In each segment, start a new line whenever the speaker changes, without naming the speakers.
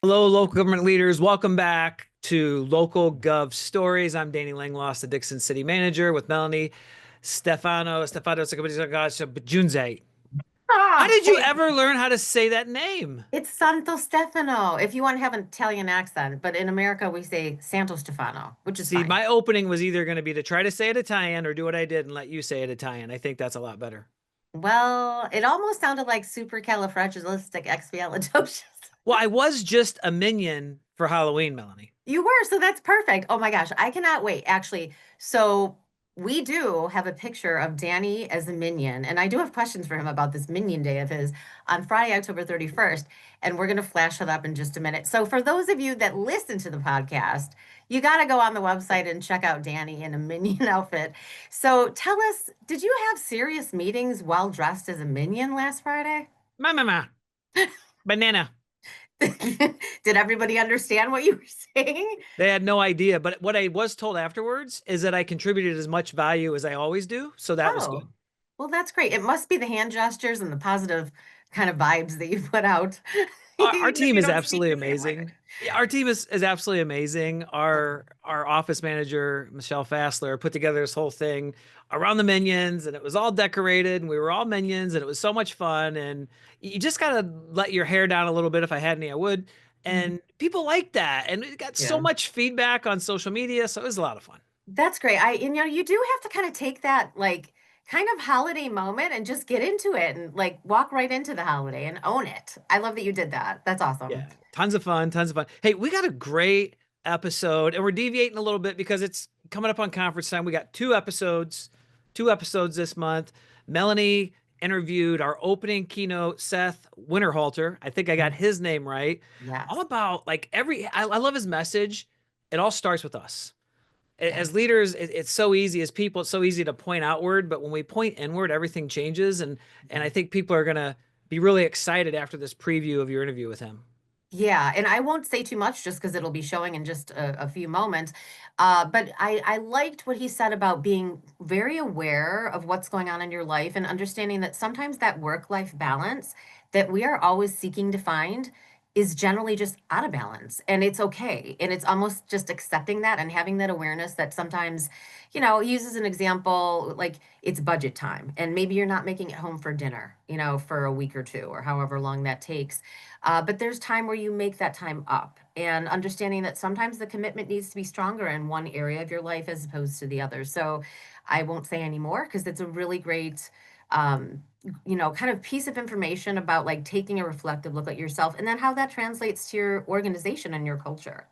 Hello, local government leaders. Welcome back to Local Gov Stories. I'm Danny Langloss, the Dixon City Manager, with Melanie Stefano Junze. How
Ah,
did you
hey,
ever learn how to say that name?
it's Santostefano. If you want to have an Italian accent, but in America we say Santostefano, which is
See,
fine.
my opening was either going to be to try to say it Italian or do what I did and let you say it Italian. I think that's a lot better.
Well, it almost sounded like supercalifragilisticexpialidocious.
Well, I was just a minion for Halloween, Melanie.
You were, so that's perfect. Oh my gosh, I cannot wait. Actually, so we do have a picture of Danny as a minion, and I do have questions for him about this minion day of his on Friday, October 31st, and we're going to flash it up in just a minute. So for those of you that listen to the podcast, you got to go on the website and check out Danny in a minion outfit. So tell us, did you have serious meetings while dressed as a minion last Friday?
Ma, banana.
Did everybody understand what you were saying?
They had no idea. But what I was told afterwards is that I contributed as much value as I always do. So that was
Oh,
good.
well, that's great. It must be the hand gestures and the positive kind of vibes that you put out,
Our
even if
team
you
is
don't speak
absolutely
the same language.
amazing. Yeah, our team is absolutely amazing. Our office manager, Michelle Fassler, put together this whole thing around the minions, and it was all decorated, and we were all minions, and it was so much fun. And you just gotta let your hair down a little bit. If I had any, I would.
Mhm.
And people like that. And we got so
Yeah,
much feedback on social media, so it was a lot of fun.
that's great. You do have to kind of take that like kind of holiday moment and just get into it and like walk right into the holiday and own it. I love that you did that. That's awesome.
Yeah, tons of fun, tons of fun. Hey, we got a great episode, and we're deviating a little bit because it's coming up on conference time. We got two episodes this month. Melanie interviewed our opening keynote, Seth Winterhalter. I think I got
Yes.
his name right. All
Yes.
about like I love his message. It all starts with us. As
Yes.
leaders, it's so easy as people, it's so easy to point outward, but when we point inward, everything changes. And I think people are gonna be really excited after this preview of your interview with him.
Yeah, and I won't say too much just because it'll be showing in just a few moments. But I liked what he said about being very aware of what's going on in your life and understanding that sometimes that work-life balance that we are always seeking to find is generally just out of balance. And it's okay. And it's almost just accepting that and having that awareness that sometimes, he uses an example like it's budget time and maybe you're not making it home for dinner, for a week or two or however long that takes. But there's time where you make that time up and understanding that sometimes the commitment needs to be stronger in one area of your life as opposed to the other. So I won't say any more because it's a really great, um, kind of piece of information about like taking a reflective look at yourself and then how that translates to your organization and your culture.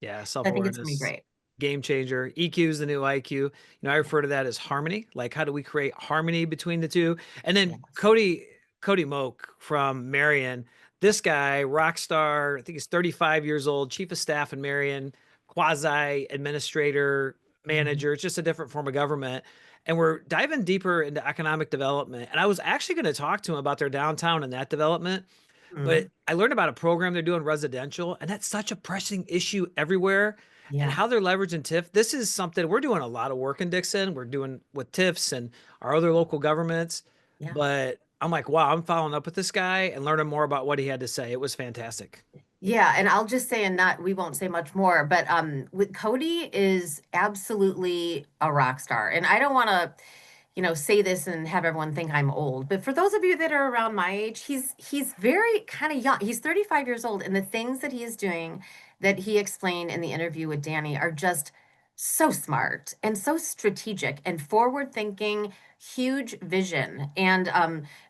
Yeah,
I think it's gonna be
self-awareness,
great.
game changer. EQ is the new IQ. I refer to that as harmony. Like, how do we create harmony between the two? And then
Yes.
Cody Moake from Marion, this guy, rock star, I think he's 35 years old, chief of staff in Marion, quasi administrator,
Mhm.
manager. It's just a different form of government. And we're diving deeper into economic development. And I was actually going to talk to him about their downtown and that development. But
Mhm.
I learned about a program they're doing residential, and that's such a pressing issue everywhere. And
Yeah.
how they're leveraging TIF. This is something we're doing a lot of work in Dixon. We're doing with TIFs and our other local governments.
Yeah.
But I'm like, wow, I'm following up with this guy and learning more about what he had to say. It was fantastic.
Yeah, and I'll just say, and not, we won't say much more, but with Cody is absolutely a rock star. And I don't want to, say this and have everyone think I'm old, but for those of you that are around my age, he's very kind of young. He's 35 years old, and the things that he is doing that he explained in the interview with Danny are just so smart and so strategic and forward thinking, huge vision. And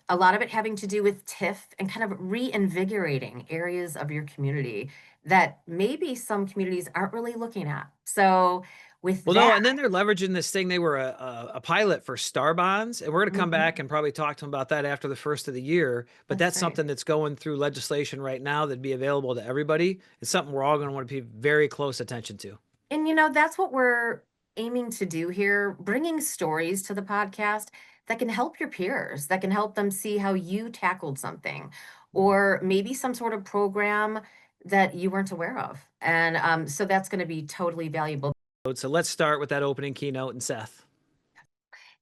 a lot of it having to do with TIF and kind of reinvigorating areas of your community that maybe some communities aren't really looking at. So with
Well, no,
that,
and then they're leveraging this thing. They were a pilot for star bonds, and we're going to come back
mhm,
and probably talk to them about that after the first of the year. But
that's
that's
great.
something that's going through legislation right now that'd be available to everybody. It's something we're all going to want to pay very close attention to.
And that's what we're aiming to do here, bringing stories to the podcast that can help your peers, that can help them see how you tackled something, or maybe some sort of program that you weren't aware of. And so that's going to be totally valuable.
So let's start with that opening keynote and Seth.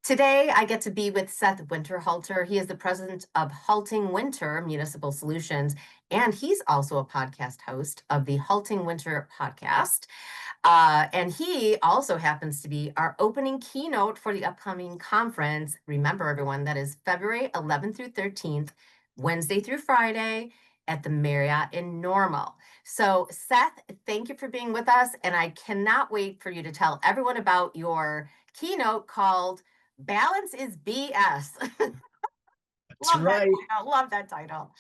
Today, I get to be with Seth Winterhalter. He is the president of Haltingwinter Municipal Solutions, and he's also a podcast host of the Haltingwinter podcast. And he also happens to be our opening keynote for the upcoming conference. Remember, everyone, that is February 11th through 13th, Wednesday through Friday at the Marriott in Normal. So, Seth, thank you for being with us. And I cannot wait for you to tell everyone about your keynote called Balance is BS.
That's
Love that
right.
title. Love that title.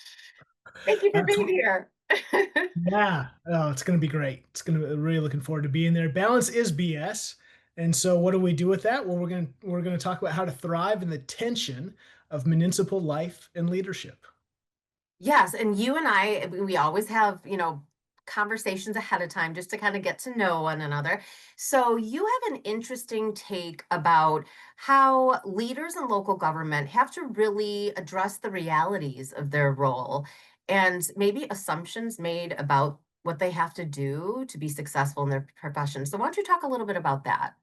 Thank you for
That's
being
what,
here.
yeah. Oh, it's going to be great. It's going to really looking forward to being there. Balance is BS. And so what do we do with that? Well, we're going to talk about how to thrive in the tension of municipal life and leadership.
Yes, and you and I, we always have, conversations ahead of time just to kind of get to know one another. So you have an interesting take about how leaders in local government have to really address the realities of their role and maybe assumptions made about what they have to do to be successful in their profession. So why don't you talk a little bit about that?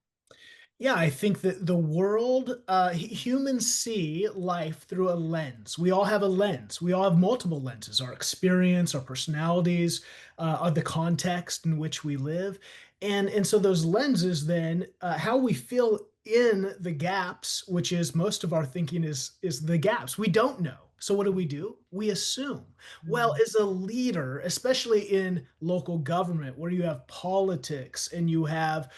Yeah, I think that the world, humans see life through a lens. We all have a lens. We all have multiple lenses, our experience, our personalities, the context in which we live. And so those lenses then, how we fill in the gaps, which is most of our thinking is the gaps. We don't know. So what do? We assume. Well,
Mm,
as a leader, especially in local government, where you have politics and you have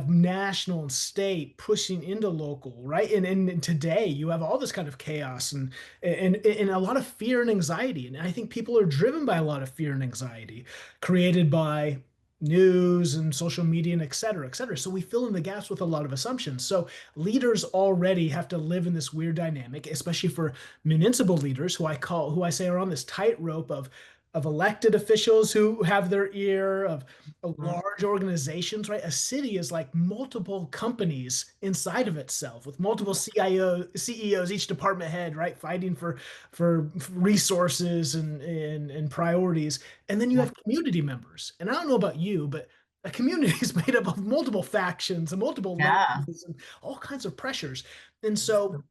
national and state pushing into local, right? And today you have all this kind of chaos and a lot of fear and anxiety. And I think people are driven by a lot of fear and anxiety created by news and social media and et cetera, et cetera. So we fill in the gaps with a lot of assumptions. So leaders already have to live in this weird dynamic, especially for municipal leaders who I say are on this tightrope of elected officials who have their ear, of
mhm.
large organizations, right? A city is like multiple companies inside of itself with multiple CEOs, each department head, right? Fighting for resources and priorities. And then you
Yeah.
have community members. And I don't know about you, but a community is made up of multiple factions and multiple
Yeah.
lenses and all kinds of pressures. And so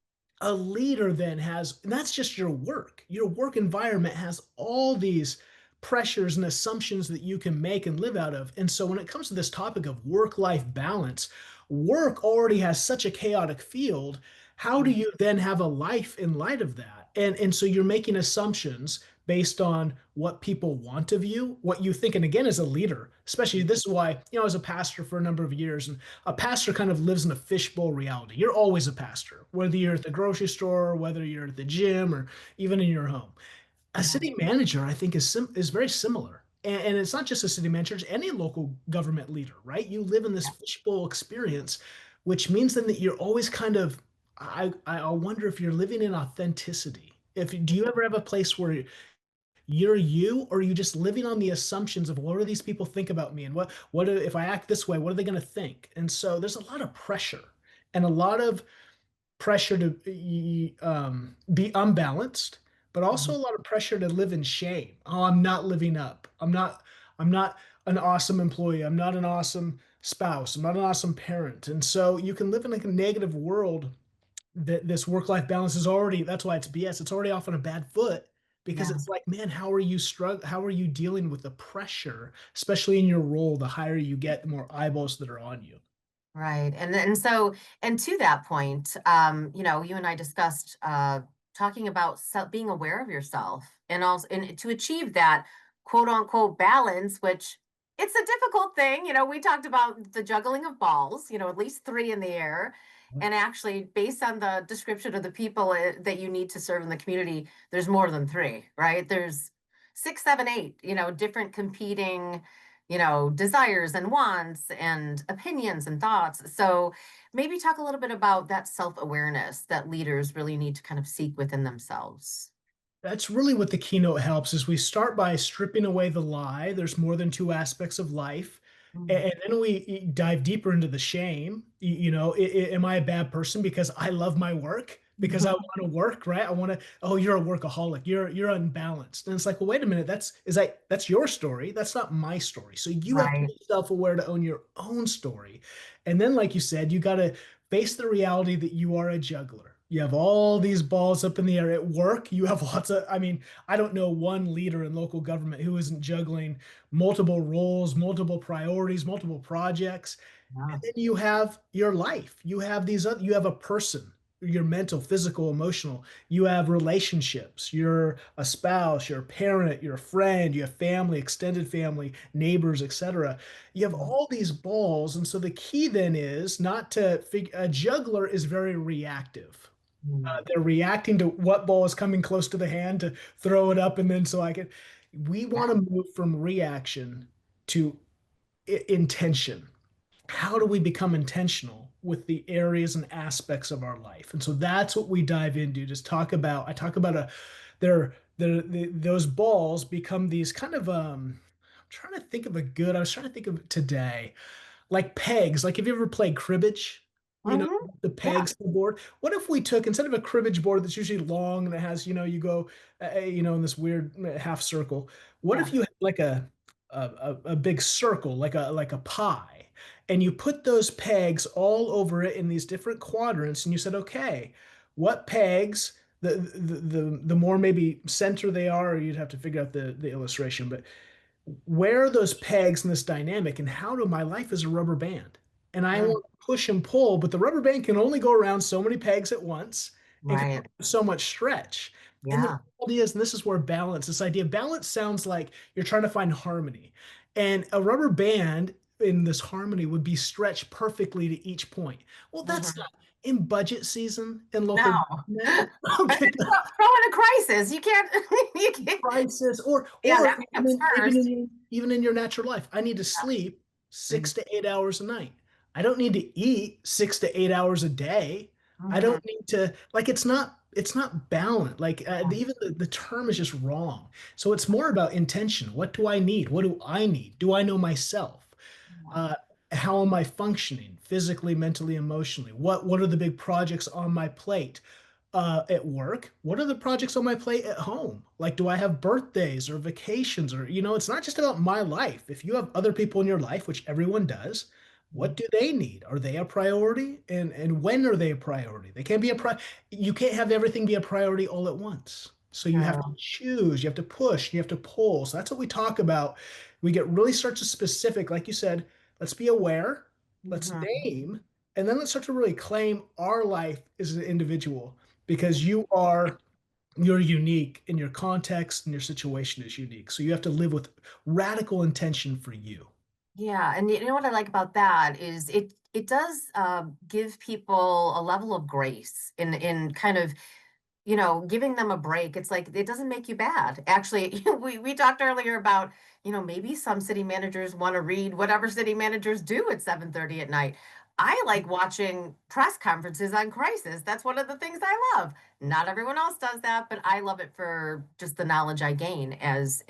a leader then has, and that's just your work. Your work environment has all these pressures and assumptions that you can make and live out of. And so when it comes to this topic of work-life balance, work already has such a chaotic field. How do
Mhm.
you then have a life in light of that? And so you're making assumptions based on what people want of you, what you think. And again, as a leader, especially this is why, I was a pastor for a number of years, and a pastor kind of lives in a fishbowl reality. You're always a pastor, whether you're at the grocery store, whether you're at the gym, or even in your home. A
Yeah.
city manager, I think, is very similar. And it's not just a city manager, it's any local government leader, right? You live in this fishbowl experience, which means then that you're always kind of, I wonder if you're living in authenticity. If do you ever have a place where you're you, or are you just living on the assumptions of what do these people think about me, and what if I act this way, what are they going to think? And so there's a lot of pressure and a lot of pressure to be unbalanced, but also
Mhm.
a lot of pressure to live in shame. Oh, I'm not living up. I'm not an awesome employee. I'm not an awesome spouse. I'm not an awesome parent. And so you can live in like a negative world that this work-life balance is already, that's why it's BS. It's already off on a bad foot because
Yeah.
it's like, man, how are you dealing with the pressure, especially in your role? The higher you get, the more eyeballs that are on you.
Right. And to that point, you and I discussed talking about being aware of yourself and also and to achieve that quote unquote balance, which it's a difficult thing. We talked about the juggling of balls, at least three in the air. And actually, based on the description of the people that you need to serve in the community, there's more than three, right? There's six, seven, eight, different competing desires and wants and opinions and thoughts. So maybe talk a little bit about that self-awareness that leaders really need to kind of seek within themselves.
That's really what the keynote helps is we start by stripping away the lie. There's more than two aspects of life.
Mm.
And then we dive deeper into the shame. Am I a bad person because I love my work? Because I want to work, right? I want to, oh, you're a workaholic. You're unbalanced. And it's like, well, wait a minute. That's your story. That's not my story. So you have to
Right.
be self-aware to own your own story. And then, like you said, you got to face the reality that you are a juggler. You have all these balls up in the air at work. You have lots of, I mean, I don't know one leader in local government who isn't juggling multiple roles, multiple priorities, multiple projects.
Yeah.
And then you have your life. You have these other, you have a person, your mental, physical, emotional. You have relationships. You're a spouse, you're a parent, you're a friend, you have family, extended family, neighbors, etc. You have all these balls. And so the key then is not to figure, a juggler is very reactive.
Mm.
They're reacting to what ball is coming close to the hand to throw it up. And then so I can, we want
Yeah.
to move from reaction to intention. How do we become intentional with the areas and aspects of our life? And so that's what we dive into. Just talk about. I talk about those balls become these kind of I'm trying to think of a good. I was trying to think of today like pegs. Like, have you ever played cribbage? You know,
Hmm.
the
Yeah.
pegs to the board. What if we took, instead of a cribbage board that's usually long and it has, you go, in this weird half circle. What
Yeah.
if you had like a big circle, like a pie, and you put those pegs all over it in these different quadrants, and you said, okay, what pegs? The more maybe center they are, or you'd have to figure out the illustration, but where are those pegs in this dynamic, and how do my life is a rubber band, and I
Mm.
want to push and pull, but the rubber band can only go around so many pegs at once and can
Right.
only have so much stretch. And the
Yeah.
reality is, and this is where balance, this idea of balance sounds like you're trying to find harmony, and a rubber band in this harmony would be stretched perfectly to each point. Well, that's
Hmm.
not in budget season in local
No.
government. Okay,
Throw in a crisis. You can't. You can't.
crisis,
Yeah,
or
that comes first.
even in your natural life. I need to sleep
Yeah.
6 to 8 hours a night. I don't need to eat 6 to 8 hours a day. I
Hmm.
don't need to, like, it's not balanced. Like, even the term is just wrong. So it's more about intention. What do I need? What do I need? Do I know myself? Uh, how am I functioning physically, mentally, emotionally? What are the big projects on my plate? At work? What are the projects on my plate at home? Like, do I have birthdays or vacations? Or, it's not just about my life. If you have other people in your life, which everyone does, what do they need? Are they a priority? And when are they a priority? They can't be you can't have everything be a priority all at once. So you have to
No.
choose, you have to push, you have to pull. So that's what we talk about. We get really start to specific, like you said, let's be aware, let's
Hmm.
name, and then let's start to really claim our life as an individual, because you're unique, and your context and your situation is unique. So you have to live with radical intention for you.
Yeah, and you know what I like about that is it does give people a level of grace in kind of giving them a break. It's like it doesn't make you bad. Actually, we talked earlier about, maybe some city managers want to read whatever city managers do at 7:30 at night. I like watching press conferences on crisis. That's one of the things I love. Not everyone else does that, but I love it for just the knowledge I gain as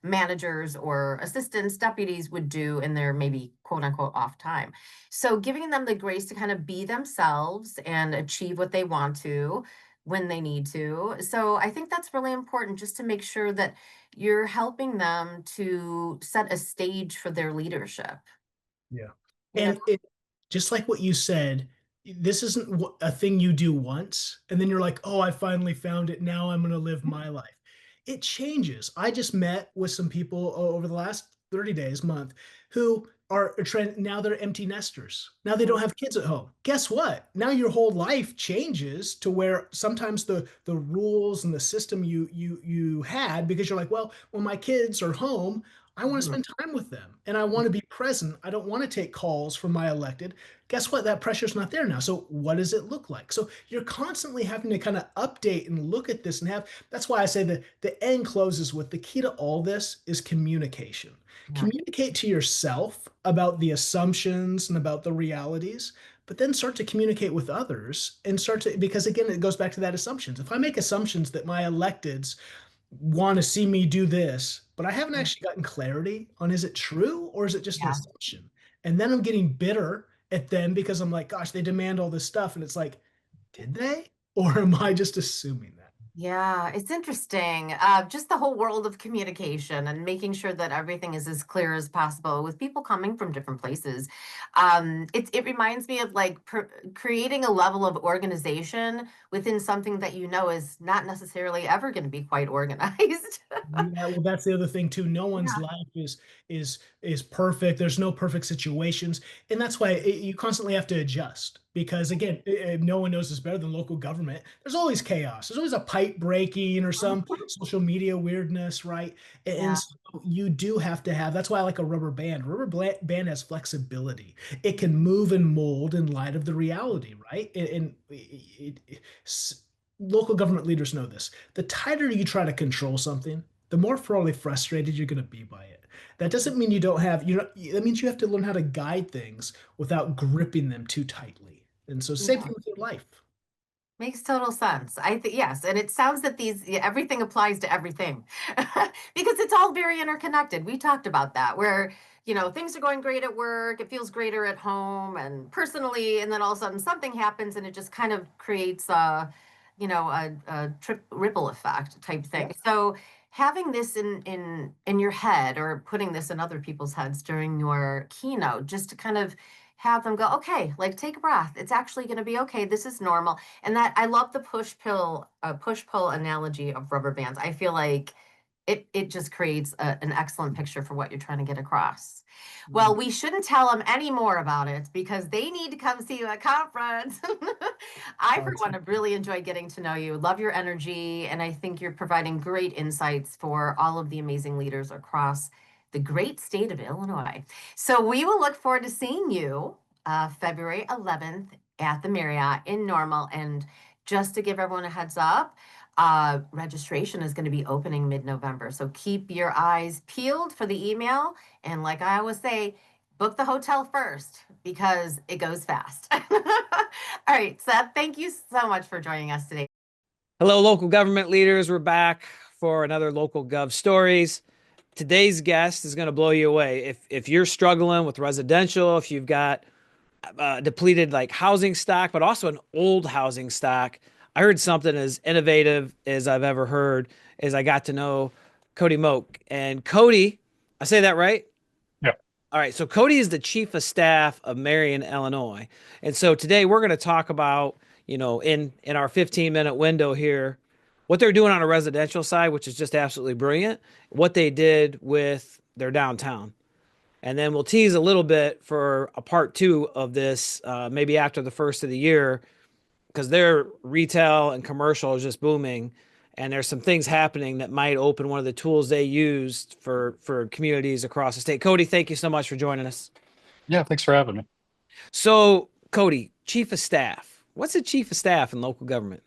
managers or assistants, deputies would do in their maybe quote unquote off time. So giving them the grace to kind of be themselves and achieve what they want to when they need to. So I think that's really important just to make sure that you're helping them to set a stage for their leadership.
Yeah.
You know,
And just like what you said, this isn't a thing you do once and then you're like, oh, I finally found it. Now I'm going to live my life. It changes. I just met with some people over the last 30 days, month, who are now they're empty nesters. Now they don't have kids at home. Guess what? Now your whole life changes to where sometimes the rules and the system you had, because you're like, well, when my kids are home, I want to
Mhm.
spend time with them and I want to be present. I don't want to take calls from my elected. Guess what? That pressure's not there now. So what does it look like? So you're constantly having to kind of update and look at this and have, that's why I say that the end closes with the key to all this is communication.
Yeah.
Communicate to yourself about the assumptions and about the realities, but then start to communicate with others and start to, because again, it goes back to that assumptions. If I make assumptions that my electeds want to see me do this, but I haven't actually gotten clarity on, is it true or is it just an
Yeah.
assumption? And then I'm getting bitter at them because I'm like, gosh, they demand all this stuff. And it's like, did they? Or am I just assuming that?
Yeah, it's interesting. Just the whole world of communication and making sure that everything is as clear as possible with people coming from different places. It reminds me of like creating a level of organization within something that you know is not necessarily ever going to be quite organized.
Yeah, well, that's the other thing too. No one's
Yeah.
life is perfect. There's no perfect situations, and that's why you constantly have to adjust. Because again, no one knows this better than local government. There's always chaos. There's always a pipe breaking or some social media weirdness, right? And
Yeah.
so you do have to have. That's why I like a rubber band. Band has flexibility. It can move and mold in light of the reality, right? Local government leaders know this. The tighter you try to control something, the more probably frustrated you're going to be by it. That doesn't mean you don't have, you know, that means you have to learn how to guide things without gripping them too tightly. And so same
Yeah.
thing with your life.
Makes total sense. I think yes, and it sounds that everything applies to everything because it's all very interconnected. We talked about that where, things are going great at work, it feels greater at home and personally, and then all of a sudden something happens and it just kind of creates a ripple effect type
Yeah.
thing. So having this in your head or putting this in other people's heads during your keynote just to kind of have them go, okay, like take a breath. It's actually going to be okay. This is normal. And that I love the push pull analogy of rubber bands. I feel like it just creates an excellent picture for what you're trying to get across. Well, we shouldn't tell them any more about it because they need to come see you at conference. I, for one, have really enjoyed getting to know you. Love your energy, and I think you're providing great insights for all of the amazing leaders across the great state of Illinois. So we will look forward to seeing you February 11th at the Marriott in Normal. And just to give everyone a heads up, registration is going to be opening mid-November. So keep your eyes peeled for the email. And like I always say, book the hotel first because it goes fast. All right, Seth, thank you so much for joining us today.
Hello, local government leaders. We're back for another local Gov Stories. Today's guest is going to blow you away. If you're struggling with residential, if you've got depleted like housing stock, but also an old housing stock, I heard something as innovative as I've ever heard as I got to know Cody Moake. And Cody, I say that right?
Yeah.
All right. So Cody is the chief of staff of Marion, Illinois. And so today we're going to talk about, in our 15-minute window here, what they're doing on a residential side, which is just absolutely brilliant, what they did with their downtown. And then we'll tease a little bit for a part two of this, maybe after the first of the year, because their retail and commercial is just booming. And there's some things happening that might open one of the tools they used for communities across the state. Cody, thank you so much for joining us.
Yeah, thanks for having me.
So, Cody, chief of staff. What's a chief of staff in local government?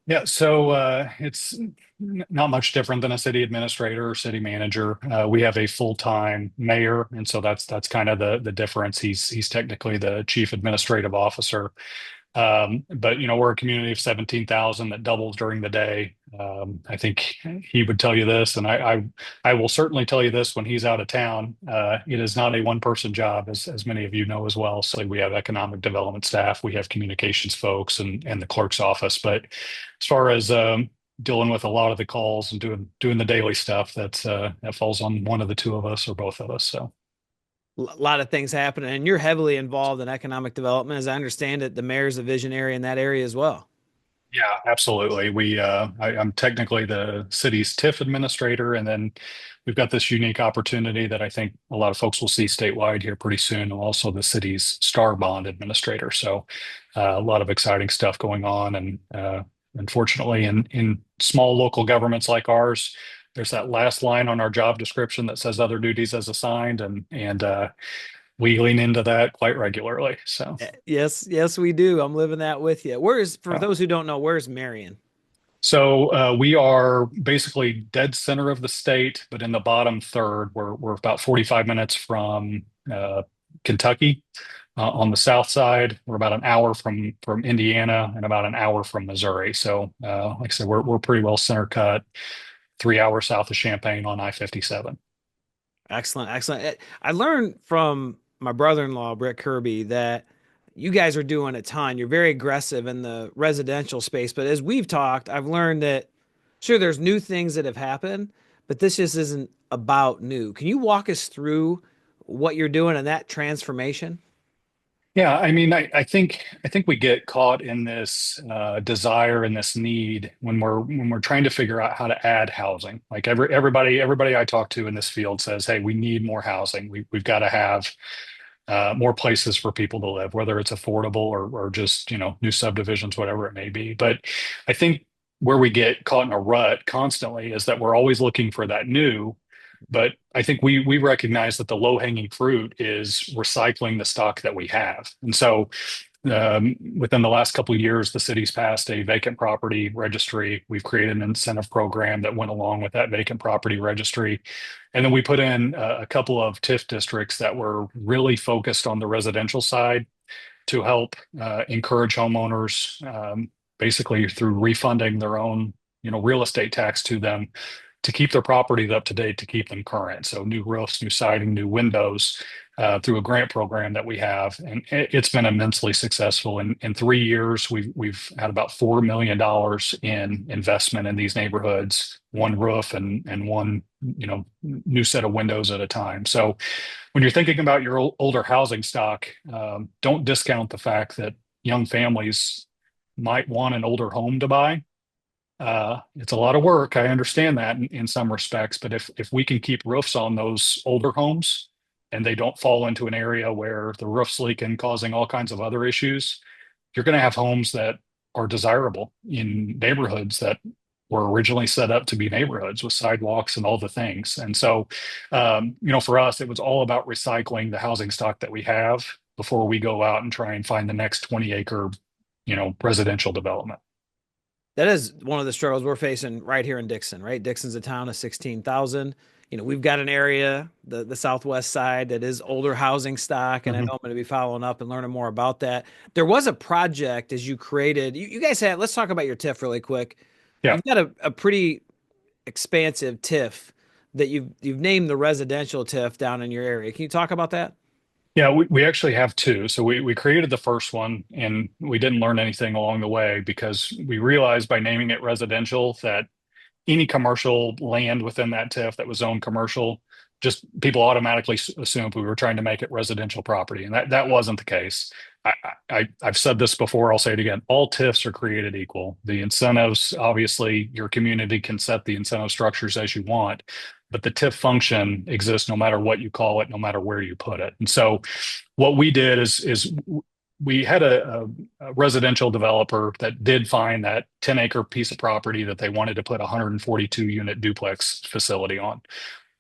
Yeah, so it's not much different than a city administrator or city manager. We have a full-time mayor, and so that's kind of the difference. He's technically the chief administrative officer. But we're a community of 17,000 that doubles during the day. I think he would tell you this, and I will certainly tell you this when he's out of town. It is not a one-person job, as many of you know as well. So we have economic development staff, we have communications folks, and the clerk's office. But as far as dealing with a lot of the calls and doing the daily stuff, that falls on one of the two of us or both of us. So.
A lot of things happening, and you're heavily involved in economic development. As I understand it, the mayor's a visionary in that area as well.
Yeah, absolutely. I'm technically the city's TIF administrator, and then we've got this unique opportunity that I think a lot of folks will see statewide here pretty soon. I'm also the city's star bond administrator. So a lot of exciting stuff going on. And unfortunately, in small local governments like ours, there's that last line on our job description that says other duties as assigned, and we lean into that quite regularly. So.
Yes, yes, we do. I'm living that with you. For
uh,
those who don't know, where's Marion?
So we are basically dead center of the state, but in the bottom third. We're about 45 minutes from Kentucky. On the south side, we're about an hour from Indiana and about an hour from Missouri. So like I said, we're pretty well center cut, 3 hours south of Champaign on I-57.
Excellent, excellent. I learned from my brother-in-law, Brett Kirby, that you guys are doing a ton. You're very aggressive in the residential space, but as we've talked, I've learned that sure there's new things that have happened, but this just isn't about new. Can you walk us through what you're doing in that transformation?
Yeah, I mean, I think we get caught in this desire and this need when we're trying to figure out how to add housing. Like everybody I talk to in this field says, "Hey, we need more housing. We've got to have more places for people to live, whether it's affordable or just new subdivisions, whatever it may be." But I think where we get caught in a rut constantly is that we're always looking for that new. But I think we recognize that the low hanging fruit is recycling the stock that we have, and so within the last couple of years, the city's passed a vacant property registry. We've created an incentive program that went along with that vacant property registry. And then we put in a couple of TIF districts that were really focused on the residential side to help encourage homeowners, basically through refunding their own, real estate tax to them, to keep their properties up to date, to keep them current. So new roofs, new siding, new windows, through a grant program that we have, and it's been immensely successful. In 3 years, we've had about $4 million in investment in these neighborhoods, one roof and one new set of windows at a time. So when you're thinking about your older housing stock, don't discount the fact that young families might want an older home to buy. It's a lot of work. I understand that in some respects, but if we can keep roofs on those older homes and they don't fall into an area where the roof's leaking, causing all kinds of other issues, you're going to have homes that are desirable in neighborhoods that were originally set up to be neighborhoods with sidewalks and all the things. And so, for us, it was all about recycling the housing stock that we have before we go out and try and find the next 20-acre, residential development.
That is one of the struggles we're facing right here in Dixon, right? Dixon's a town of 16,000. We've got an area, the southwest side, that is older housing stock, and I know I'm going to be following up and learning more about that. There was a project as you created, you guys had, let's talk about your TIF really quick.
Yeah.
You've got a pretty expansive TIF that you've named the residential TIF down in your area. Can you talk about that?
Yeah, we actually have two. So we created the first one and we didn't learn anything along the way because we realized by naming it residential that any commercial land within that TIF that was zoned commercial, just people automatically assumed we were trying to make it residential property. And that wasn't the case. I've said this before, I'll say it again. All TIFs are created equal. The incentives, obviously, your community can set the incentive structures as you want, but the TIF function exists no matter what you call it, no matter where you put it. And so what we did is we had a residential developer that did find that 10-acre piece of property that they wanted to put a 142 unit duplex facility on.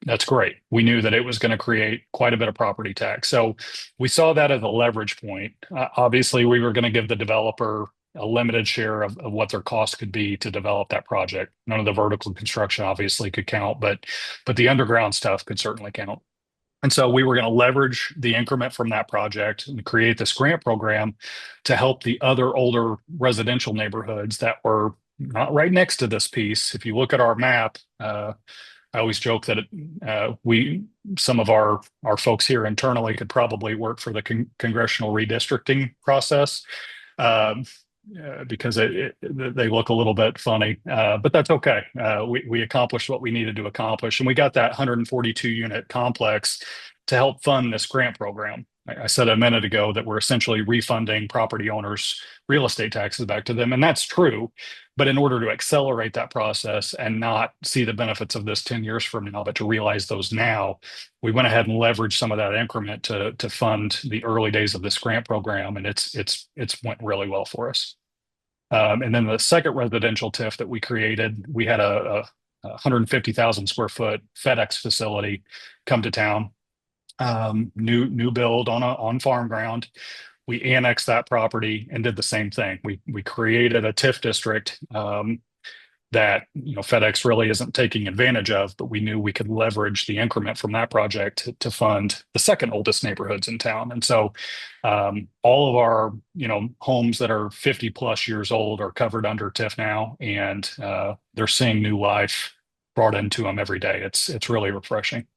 That's great. We knew that it was going to create quite a bit of property tax. So we saw that as a leverage point. Obviously, we were going to give the developer a limited share of what their cost could be to develop that project. None of the vertical construction obviously could count, but the underground stuff could certainly count. And so we were going to leverage the increment from that project and create this grant program to help the other older residential neighborhoods that were not right next to this piece. If you look at our map, I always joke that some of our folks here internally could probably work for the congressional redistricting process. Because they look a little bit funny, but that's okay. We accomplished what we needed to accomplish, and we got that 142 unit complex to help fund this grant program. I said a minute ago that we're essentially refunding property owners real estate taxes back to them, and that's true. But in order to accelerate that process and not see the benefits of this 10 years from now, but to realize those now, we went ahead and leveraged some of that increment to fund the early days of this grant program, and it's went really well for us. And then the second residential TIF that we created, we had a 150,000 square foot FedEx facility come to town, new build on farm ground. We annexed that property and did the same thing. We created a TIF district that FedEx really isn't taking advantage of, but we knew we could leverage the increment from that project to fund the second oldest neighborhoods in town. And so all of our homes that are 50 plus years old are covered under TIF now, and they're seeing new life brought into them every day. It's really refreshing.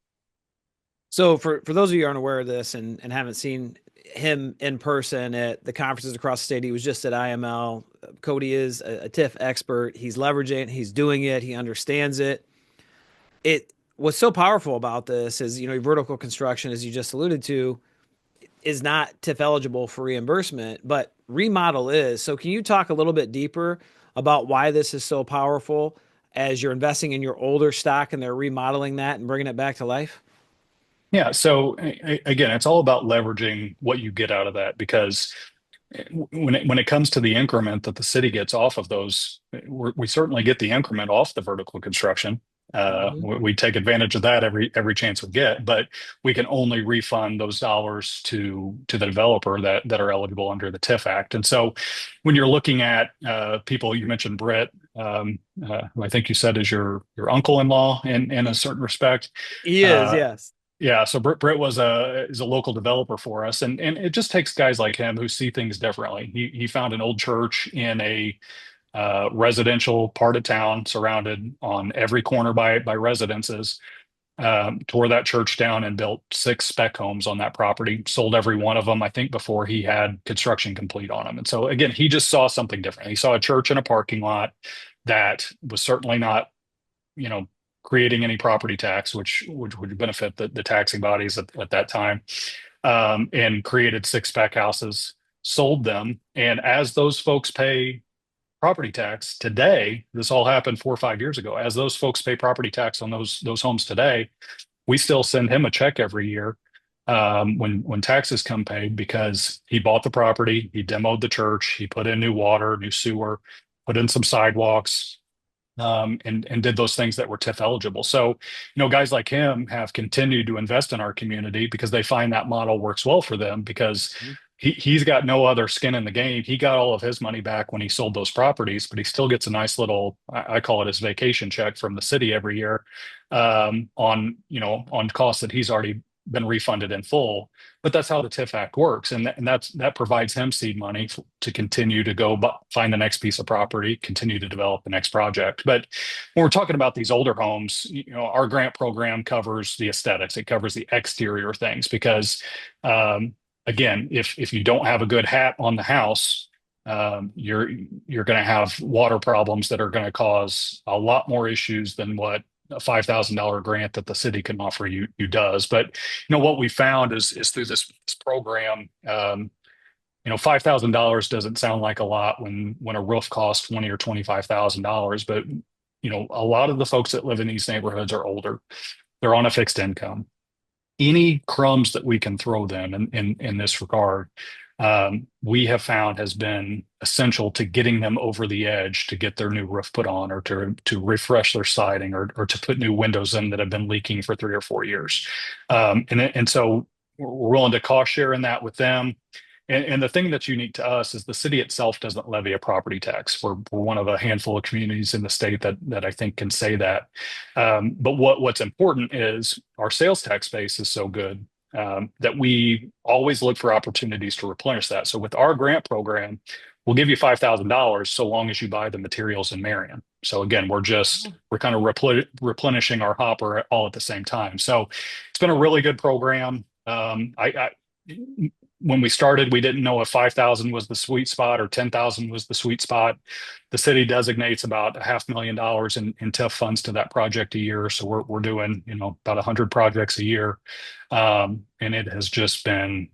So for those of you who aren't aware of this and haven't seen him in person at the conferences across the state, he was just at IML. Cody is a TIF expert. He's leveraging it. He's doing it. He understands it. What's so powerful about this is, vertical construction, as you just alluded to, is not TIF eligible for reimbursement, but remodel is. So can you talk a little bit deeper about why this is so powerful as you're investing in your older stock and they're remodeling that and bringing it back to life?
Yeah. So again, it's all about leveraging what you get out of that because when it comes to the increment that the city gets off of those, we certainly get the increment off the vertical construction.
Mhm.
We take advantage of that every chance we get, but we can only refund those dollars to the developer that are eligible under the TIF Act. And so, when you're looking at people, you mentioned Brett, who I think you said is your uncle-in-law in a certain respect.
He is,
Uh,
yes.
yeah, so Britt is a local developer for us, and it just takes guys like him who see things differently. He found an old church in a residential part of town, surrounded on every corner by residences. Tore that church down and built 6 spec homes on that property. Sold every one of them, I think, before he had construction complete on them. And so again, he just saw something different. He saw a church in a parking lot that was certainly not, you know, creating any property tax, which would benefit the taxing bodies at that time, and created 6 spec houses, sold them. And as those folks pay property tax today, this all happened 4 or 5 years ago. As those folks pay property tax on those homes today, we still send him a check every year when taxes come paid because he bought the property, he demoed the church, he put in new water, new sewer, put in some sidewalks, and did those things that were TIF eligible. So, guys like him have continued to invest in our community because they find that model works well for them because
Mhm.
he's got no other skin in the game. He got all of his money back when he sold those properties, but he still gets a nice little, I call it his vacation check from the city every year, on costs that he's already been refunded in full. But that's how the TIF Act works, and that provides him seed money to continue to go find the next piece of property, continue to develop the next project. But when we're talking about these older homes, our grant program covers the aesthetics, it covers the exterior things because, again, if you don't have a good hat on the house, you're going to have water problems that are going to cause a lot more issues than what a $5,000 grant that the city can offer you does. But what we found is through this program, $5,000 doesn't sound like a lot when a roof costs 20 or $25,000, but a lot of the folks that live in these neighborhoods are older. They're on a fixed income. Any crumbs that we can throw them in this regard, we have found has been essential to getting them over the edge to get their new roof put on or to refresh their siding or to put new windows in that have been leaking for 3 or 4 years. And so we're willing to cost share in that with them. And the thing that's unique to us is the city itself doesn't levy a property tax. We're one of a handful of communities in the state that I think can say that. But what's important is our sales tax base is so good that we always look for opportunities to replenish that. So with our grant program, we'll give you $5,000 so long as you buy the materials in Marion. So again, we're kind of replenishing our hopper all at the same time. So it's been a really good program. When we started, we didn't know if 5,000 was the sweet spot or 10,000 was the sweet spot. The city designates about $500,000 in TIF funds to that project a year. So we're doing, about 100 projects a year. And it has just been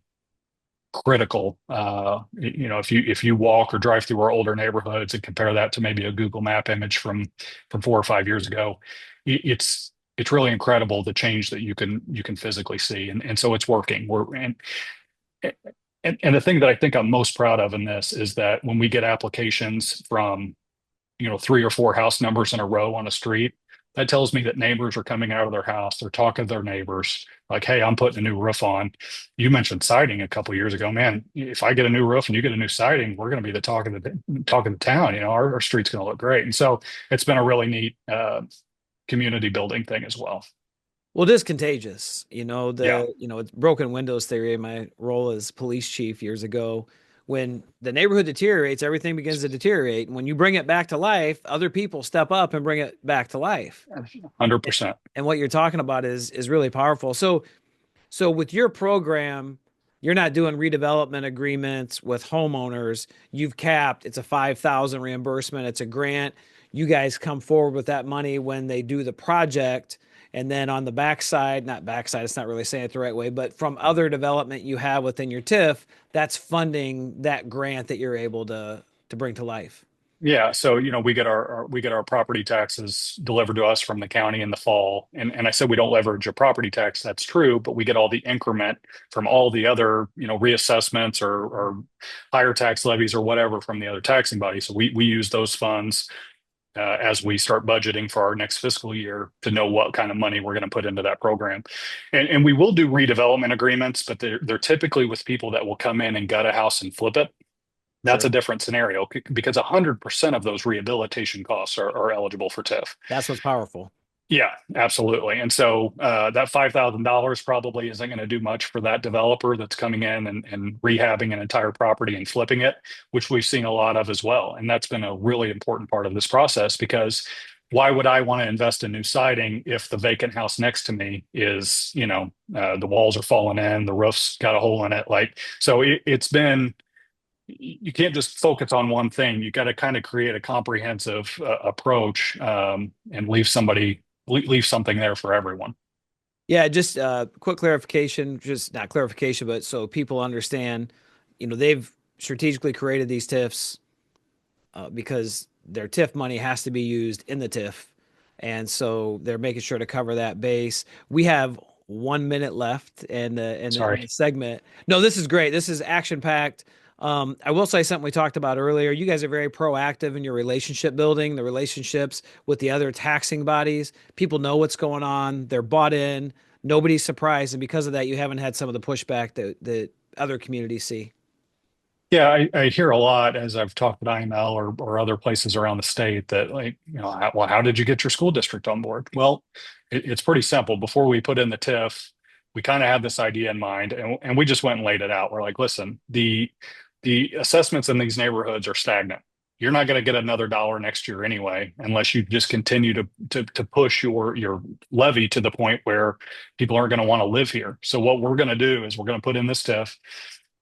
critical. If you walk or drive through our older neighborhoods and compare that to maybe a Google Map image from 4 or 5 years ago, it's really incredible the change that you can physically see. And so it's working. And the thing that I think I'm most proud of in this is that when we get applications from, 3 or 4 house numbers in a row on a street, that tells me that neighbors are coming out of their house. They're talking to their neighbors like, "Hey, I'm putting a new roof on." You mentioned siding a couple of years ago, man. If I get a new roof and you get a new siding, we're going to be the talking to town. Our street's going to look great. And so it's been a really neat community building thing as well.
Well, it is contagious.
Yeah.
It's broken windows theory. In my role as police chief years ago, when the neighborhood deteriorates, everything begins to deteriorate. And when you bring it back to life, other people step up and bring it back to life.
100%.
And what you're talking about is really powerful. So So with your program, you're not doing redevelopment agreements with homeowners. You've capped, it's a 5,000 reimbursement, it's a grant. You guys come forward with that money when they do the project. And then on the backside, not backside, it's not really saying it the right way, but from other development you have within your TIF, that's funding that grant that you're able to bring to life.
Yeah, so we get our property taxes delivered to us from the county in the fall, and I said we don't leverage a property tax. That's true, but we get all the increment from all the other reassessments or higher tax levies or whatever from the other taxing bodies. So we use those funds as we start budgeting for our next fiscal year to know what kind of money we're going to put into that program, and we will do redevelopment agreements, but they're typically with people that will come in and gut a house and flip it. That's
Sure.
a different scenario because 100% of those rehabilitation costs are eligible for TIF.
That's what's powerful.
Yeah, absolutely. And so that $5,000 probably isn't going to do much for that developer that's coming in and rehabbing an entire property and flipping it, which we've seen a lot of as well. And that's been a really important part of this process because why would I want to invest in new siding if the vacant house next to me is, the walls are falling in, the roof's got a hole in it. So it's been, you can't just focus on one thing. You got to kind of create a comprehensive approach and leave something there for everyone.
Yeah, just quick clarification, just not clarification, but so people understand, they've strategically created these TIFs because their TIF money has to be used in the TIF. And so they're making sure to cover that base. We have 1 minute left in the
Sorry.
segment. No, this is great. This is action packed. I will say something we talked about earlier. You guys are very proactive in your relationship building, the relationships with the other taxing bodies. People know what's going on. They're bought in. Nobody's surprised. And because of that, you haven't had some of the pushback that other communities see.
Yeah, I hear a lot as I've talked with IML or other places around the state that well, how did you get your school district on board? Well, it's pretty simple. Before we put in the TIF, we kind of had this idea in mind and we just went and laid it out. We're like, listen, the assessments in these neighborhoods are stagnant. You're not going to get another dollar next year anyway, unless you just continue to push your levy to the point where people aren't going to want to live here. So what we're going to do is we're going to put in this TIF.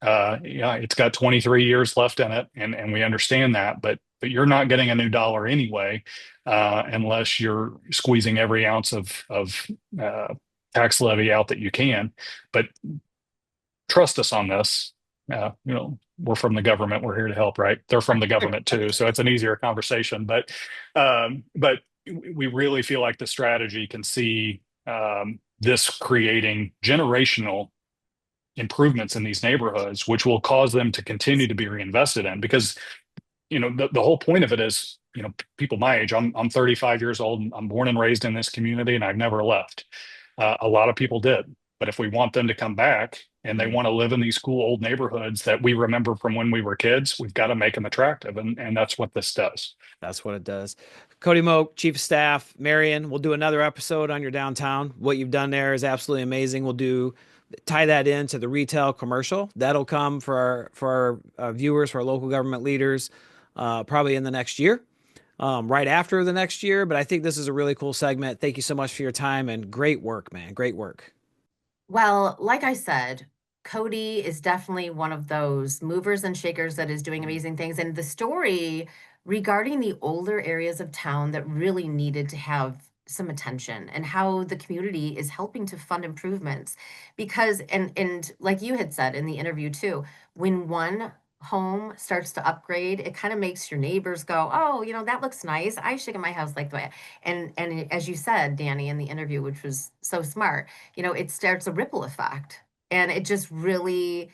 Yeah, it's got 23 years left in it, and we understand that, but you're not getting a new dollar anyway, unless you're squeezing every ounce of tax levy out that you can. But trust us on this. We're from the government. We're here to help, right? They're from the government too, so it's an easier conversation. But we really feel like the strategy can see this creating generational improvements in these neighborhoods, which will cause them to continue to be reinvested in. Because the whole point of it is, people my age. I'm 35 years old. And I'm born and raised in this community, and I've never left. A lot of people did, but if we want them to come back and they want to live in these cool old neighborhoods that we remember from when we were kids, we've got to make them attractive, and that's what this does.
That's what it does. Cody Moake, Chief of Staff, Marion, we'll do another episode on your downtown. What you've done there is absolutely amazing. We'll tie that into the retail commercial. That'll come for our viewers, for our local government leaders, probably in the next year, right after the next year. But I think this is a really cool segment. Thank you so much for your time and great work, man. Great work.
Well, like I said, Cody is definitely one of those movers and shakers that is doing amazing things. And the story regarding the older areas of town that really needed to have some attention and how the community is helping to fund improvements. Because, and like you had said in the interview too, when one home starts to upgrade, it kind of makes your neighbors go, oh, that looks nice. I should get my house like that. And as you said, Danny, in the interview, which was so smart, it starts a ripple effect. And it just really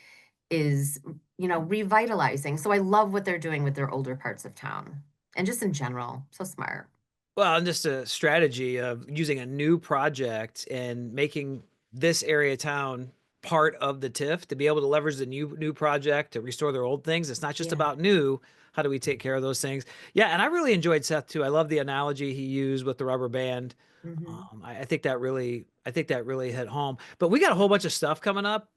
is, revitalizing. So I love what they're doing with their older parts of town and just in general. So smart.
Well, and just a strategy of using a new project and making this area of town part of the TIF to be able to leverage the new project to restore their old things. It's not just
Yeah.
about new. How do we take care of those things? Yeah, and I really enjoyed Seth too. I love the analogy he used with the rubber band.
Mhm.
I think that really hit home. But we got a whole bunch of stuff coming up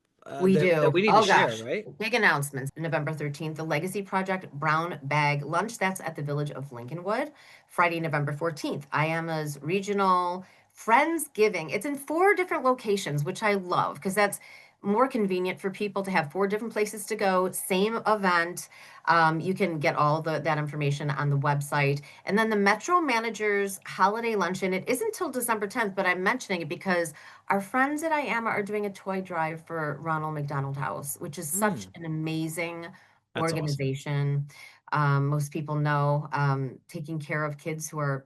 We
that
do.
we need to
Oh
share,
gosh.
right?
Big announcements. November 13th, the Legacy Project Brown Bag Lunch. That's at the Village of Lincolnwood. Friday, November 14th, IAMA's regional Friendsgiving. It's in 4 different locations, which I love because that's more convenient for people to have 4 different places to go, same event. You can get all that information on the website. And then the Metro Managers Holiday Luncheon, it isn't till December 10th, but I'm mentioning it because our friends at IAMA are doing a toy drive for Ronald McDonald House, which is such an amazing
That's awesome.
organization. Most people know taking care of kids who are,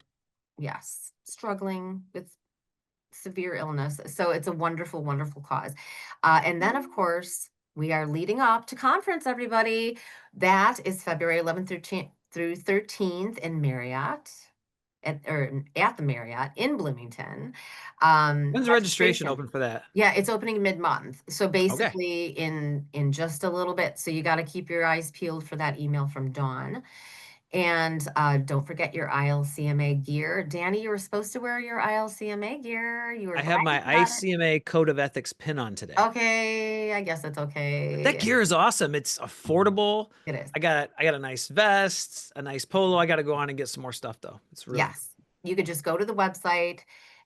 yes, struggling with severe illness. So it's a wonderful, wonderful cause. And then, of course, we are leading up to conference, everybody. That is February 11th through 13th in Marriott. At the Marriott in Bloomington.
When's the registration open for that?
Yeah, it's opening mid-month. So
Okay.
basically in just a little bit. So you got to keep your eyes peeled for that email from Dawn. And don't forget your ILCMA gear. Danny, you were supposed to wear your ILCMA gear. You were
I have my
bragging about it.
ICMA Code of Ethics pin on today.
Okay, I guess it's okay.
That gear is awesome. It's affordable.
It is.
I got a nice vest, a nice polo. I got to go on and get some more stuff though. It's really
Yes. You could just go to the website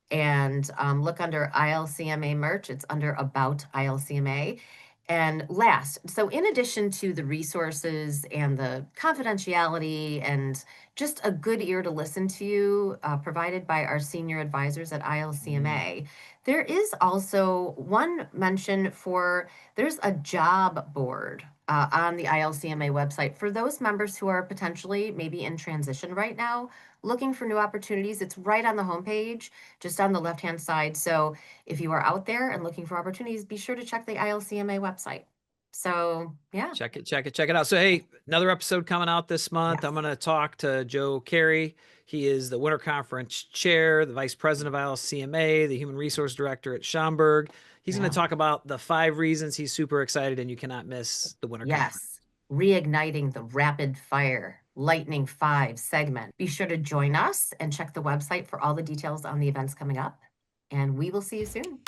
and look under ILCMA merch. It's under About ILCMA. And last, so in addition to the resources and the confidentiality and just a good ear to listen to you, provided by our senior advisors at ILCMA, there is also one mention for, there's a job board on the ILCMA website for those members who are potentially maybe in transition right now, looking for new opportunities. It's right on the homepage, just on the left-hand side. So if you are out there and looking for opportunities, be sure to check the ILCMA website. So yeah.
check it out. So hey, another episode coming out this month.
Yes.
I'm going to talk to Joe Carey. He is the Winter Conference Chair, the Vice President of ILCMA, the Human Resource Director at Schaumburg. He's going to talk about the 5 reasons he's super excited and you cannot miss the Winter Conference.
Reigniting the rapid fire Lightning 5 segment. Be sure to join us and check the website for all the details on the events coming up. And we will see you soon.